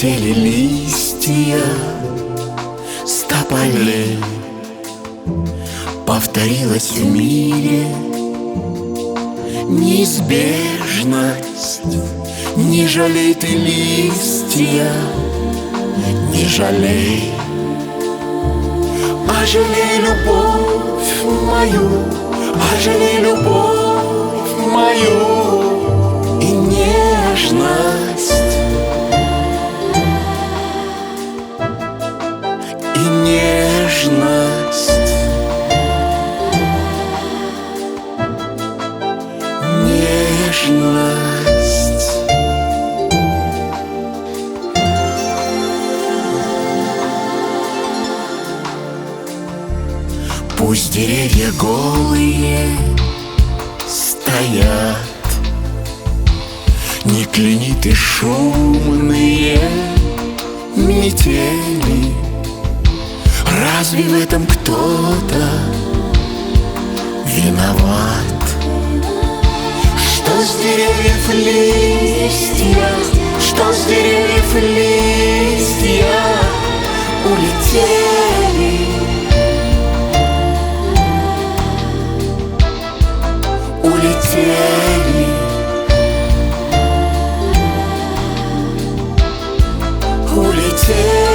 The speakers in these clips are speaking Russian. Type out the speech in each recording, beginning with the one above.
Улетели листья с тополей. Повторилась в мире неизбежность. Не жалей ты листья, не жалей, а жалей любовь мою, а жалей любовь мою и нежность, и нежность, нежность. Пусть деревья голые стоят, не клениты шумные метели. Разве в этом кто-то виноват? Что с деревьев листья, что с деревьев листья улетели? Улетели, улетели.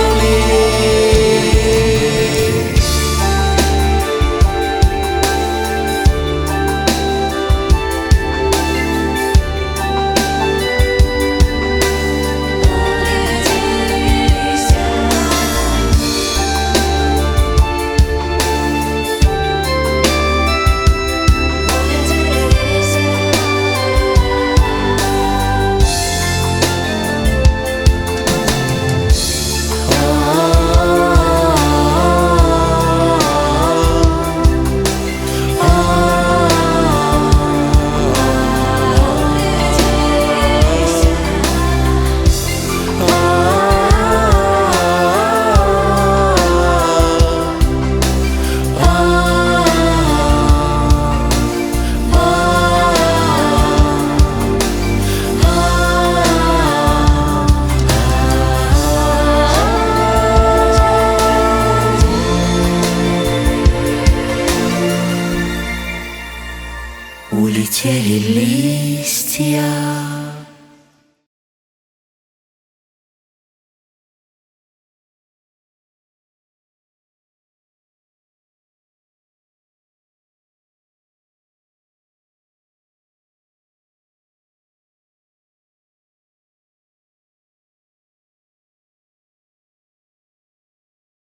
Улетели листья.